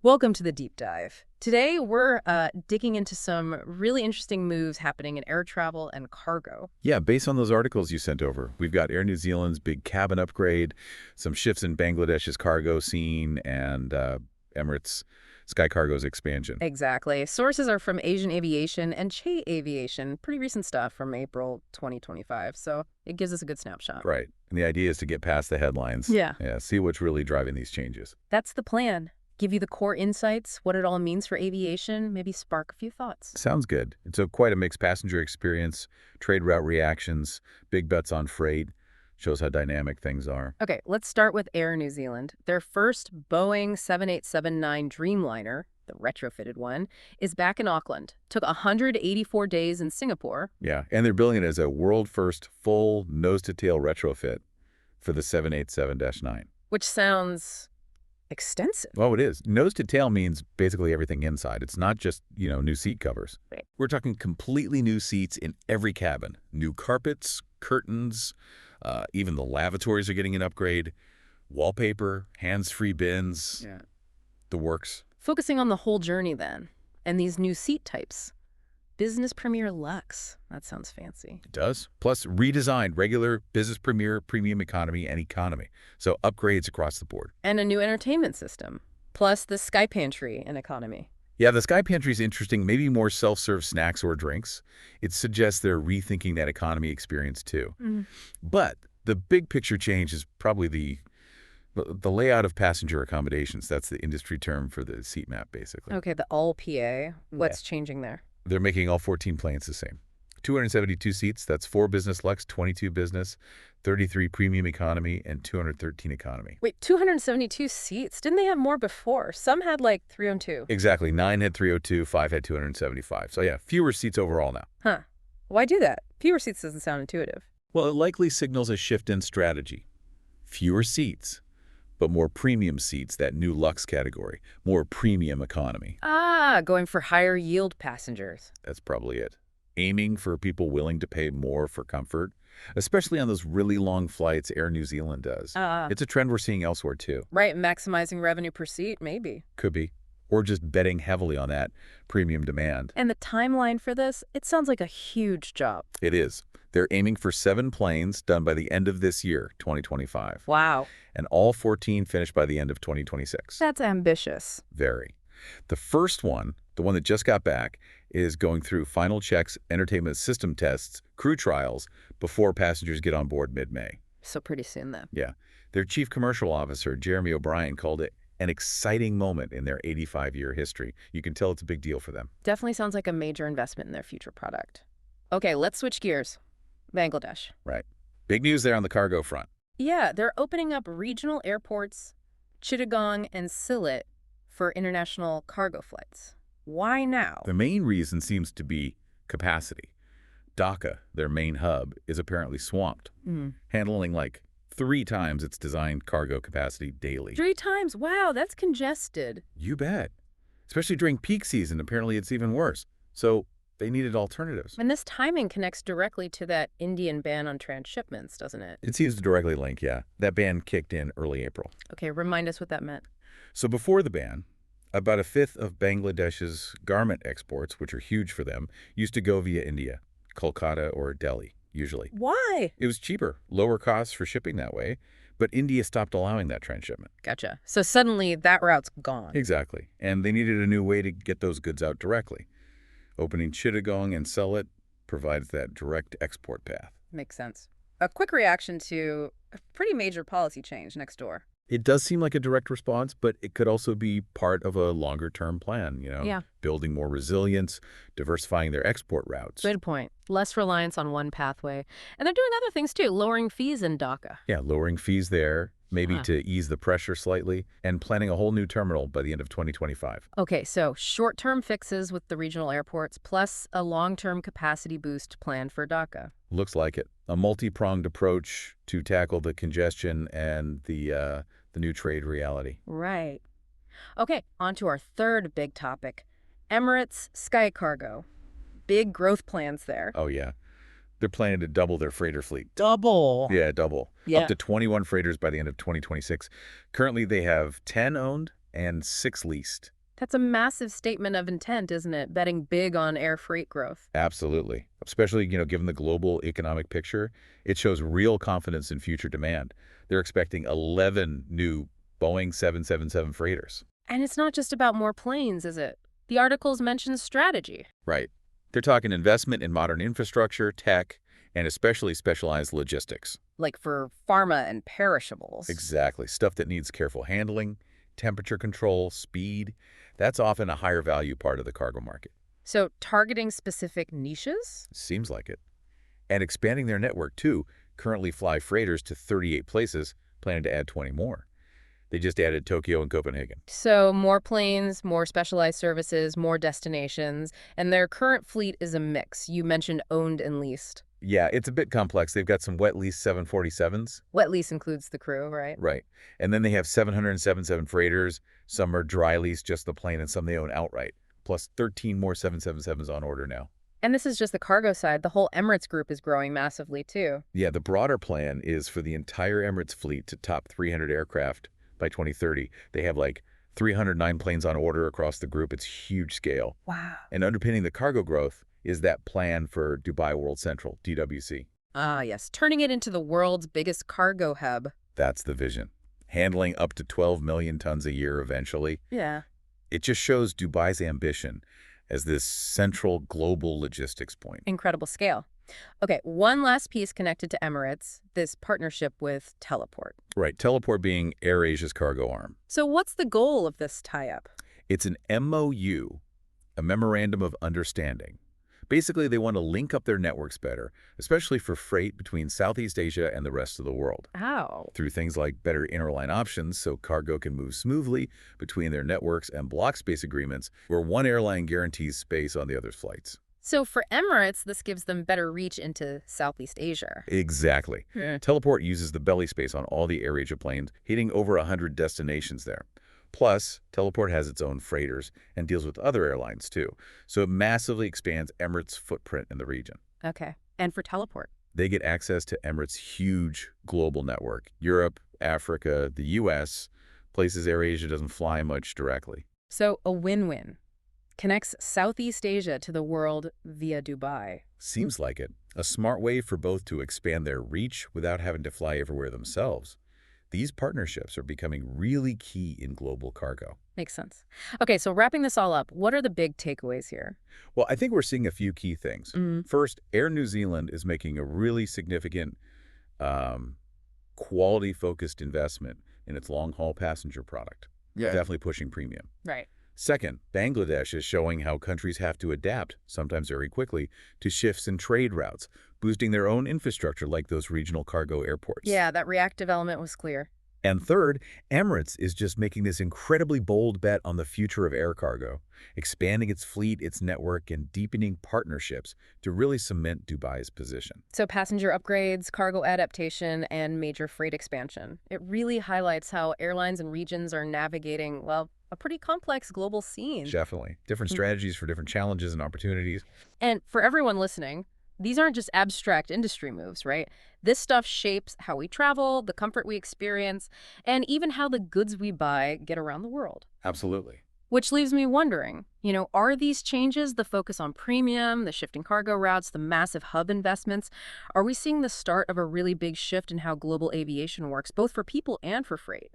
Welcome to the deep dive. Today, we're digging into some really interesting moves happening in air travel and cargo. Yeah, based on those articles you sent over, we've got Air New Zealand's big cabin upgrade, some shifts in Bangladesh's cargo scene, and Emirates Skycargo's expansion. Exactly. Sources are from Asian Aviation and Che Aviation, pretty recent stuff from April 2025, so it gives us a good snapshot. Right. And the idea is to get past the headlines. Yeah. Yeah, see what's really driving these changes. That's the plan. Give you the core insights, what it all means for aviation, maybe spark a few thoughts. Sounds good. It's quite a mixed passenger experience, trade route reactions, big bets on freight. Shows how dynamic things are. Okay, let's start with Air New Zealand. Their first Boeing 7879 Dreamliner, the retrofitted one, is back in Auckland. Took 184 days in Singapore. Yeah, and they're building it as a world-first full nose-to-tail retrofit for the 787-9. Which sounds extensive. Well, it is. Nose to tail means basically everything inside. It's not just, new seat covers. Right. We're talking completely new seats in every cabin. New carpets, curtains, even the lavatories are getting an upgrade. Wallpaper, hands-free bins, Yeah. the works. Focusing on the whole journey then, and these new seat types. Business Premier Lux. That sounds fancy. It does. Plus redesigned regular, business premier, premium economy, and economy. So upgrades across the board. And a new entertainment system. Plus the Sky Pantry and economy. Yeah, the Sky Pantry is interesting, maybe more self-serve snacks or drinks. It suggests they're rethinking that economy experience too. But the big picture change is probably the layout of passenger accommodations. That's the industry term for the seat map, basically. Okay, the all PA. What's changing there? They're making all 14 planes the same. 272 seats, that's 4 business Lux, 22 business, 33 premium economy, and 213 economy. Wait, 272 seats? Didn't they have more before? Some had like 302. Exactly. 9 had 302, 5 had 275. So yeah, fewer seats overall now. Huh. Why do that? Fewer seats doesn't sound intuitive. Well, it likely signals a shift in strategy. Fewer seats, but more premium seats, that new Lux category, more premium economy. Ah, going for higher yield passengers. That's probably it. Aiming for people willing to pay more for comfort, especially on those really long flights Air New Zealand does. It's a trend we're seeing elsewhere too. Right, maximizing revenue per seat, maybe. Could be. Or just betting heavily on that premium demand. And the timeline for this, it sounds like a huge job. It is. They're aiming for 7 planes done by the end of this year, 2025. Wow. And all 14 finished by the end of 2026. That's ambitious. Very. The first one, the one that just got back, is going through final checks, entertainment system tests, crew trials, before passengers get on board mid-May. So pretty soon then. Yeah. Their chief commercial officer, Jeremy O'Brien, called it an exciting moment in their 85-year history. You can tell it's a big deal for them. Definitely sounds like a major investment in their future product. Okay, let's switch gears. Bangladesh. Right. Big news there on the cargo front. Yeah, they're opening up regional airports, Chittagong and Sylhet, for international cargo flights. Why now? The main reason seems to be capacity. Dhaka, their main hub, is apparently swamped, handling like 3 times its designed cargo capacity daily. 3 times? Wow, that's congested. You bet. Especially during peak season, apparently it's even worse. So they needed alternatives. And this timing connects directly to that Indian ban on transshipments, doesn't it? It seems to directly link, yeah. That ban kicked in early April. Okay, remind us what that meant. So before the ban, about a fifth of Bangladesh's garment exports, which are huge for them, used to go via India, Kolkata or Delhi, usually. Why? It was cheaper, lower costs for shipping that way, but India stopped allowing that transshipment. Gotcha. So suddenly that route's gone. Exactly. And they needed a new way to get those goods out directly. Opening Chittagong and Sylhet provides that direct export path. Makes sense. A quick reaction to a pretty major policy change next door. It does seem like a direct response, but it could also be part of a longer-term plan, Yeah. building more resilience, diversifying their export routes. Good point. Less reliance on one pathway. And they're doing other things too, lowering fees in Dhaka. Yeah, lowering fees there, maybe Huh. to ease the pressure slightly, and planning a whole new terminal by the end of 2025. Okay, so short-term fixes with the regional airports, plus a long-term capacity boost plan for Dhaka. Looks like it. A multi-pronged approach to tackle the congestion and the new trade reality. Right. Okay, on to our third big topic, Emirates Skycargo. Big growth plans there. Oh, yeah. They're planning to double their freighter fleet. Double. Yeah, double. Yeah. Up to 21 freighters by the end of 2026. Currently, they have 10 owned and 6 leased. That's a massive statement of intent, isn't it? Betting big on air freight growth. Absolutely. Especially, given the global economic picture, it shows real confidence in future demand. They're expecting 11 new Boeing 777 freighters. And it's not just about more planes, is it? The articles mention strategy. Right. They're talking investment in modern infrastructure, tech, and especially specialized logistics. Like for pharma and perishables. Exactly. Stuff that needs careful handling, temperature control, speed. That's often a higher value part of the cargo market. So targeting specific niches? Seems like it. And expanding their network, too. Currently fly freighters to 38 places, planning to add 20 more. They just added Tokyo and Copenhagen. So more planes, more specialized services, more destinations, and their current fleet is a mix. You mentioned owned and leased. Yeah, it's a bit complex. They've got some wet lease 747s. Wet lease includes the crew, right? Right. And then they have 777 freighters. Some are dry lease, just the plane, and some they own outright. Plus 13 more 777s on order now. And this is just the cargo side. The whole Emirates group is growing massively, too. Yeah, the broader plan is for the entire Emirates fleet to top 300 aircraft by 2030. They have like 309 planes on order across the group. It's huge scale. Wow. And underpinning the cargo growth is that plan for Dubai World Central, DWC. Ah, yes. Turning it into the world's biggest cargo hub. That's the vision. Handling up to 12 million tons a year eventually. Yeah. It just shows Dubai's ambition as this central global logistics point. Incredible scale. Okay, one last piece connected to Emirates, this partnership with Teleport. Right, Teleport being AirAsia's cargo arm. So what's the goal of this tie-up? It's an MOU, a Memorandum of Understanding. Basically, they want to link up their networks better, especially for freight between Southeast Asia and the rest of the world. How? Through things like better interline options so cargo can move smoothly between their networks and block space agreements where one airline guarantees space on the other's flights. So for Emirates, this gives them better reach into Southeast Asia. Exactly. Teleport uses the belly space on all the AirAsia planes, hitting over 100 destinations there. Plus, Teleport has its own freighters and deals with other airlines too, so it massively expands Emirates' footprint in the region. Okay. And for Teleport? They get access to Emirates' huge global network, Europe, Africa, the U.S., places AirAsia doesn't fly much directly. So a win-win. Connects Southeast Asia to the world via Dubai. Seems like it. A smart way for both to expand their reach without having to fly everywhere themselves. These partnerships are becoming really key in global cargo. Makes sense. Okay, so wrapping this all up, what are the big takeaways here? Well, I think we're seeing a few key things. First, Air New Zealand is making a really significant quality-focused investment in its long-haul passenger product. Yeah. Definitely pushing premium. Right. Second, Bangladesh is showing how countries have to adapt, sometimes very quickly, to shifts in trade routes, boosting their own infrastructure like those regional cargo airports. Yeah, that reactive element was clear. And third, Emirates is just making this incredibly bold bet on the future of air cargo, expanding its fleet, its network, and deepening partnerships to really cement Dubai's position. So passenger upgrades, cargo adaptation, and major freight expansion. It really highlights how airlines and regions are navigating, well, a pretty complex global scene. Definitely. Different strategies for different challenges and opportunities. And for everyone listening, these aren't just abstract industry moves, right? This stuff shapes how we travel, the comfort we experience, and even how the goods we buy get around the world. Absolutely. Which leaves me wondering, are these changes, the focus on premium, the shifting cargo routes, the massive hub investments, are we seeing the start of a really big shift in how global aviation works, both for people and for freight?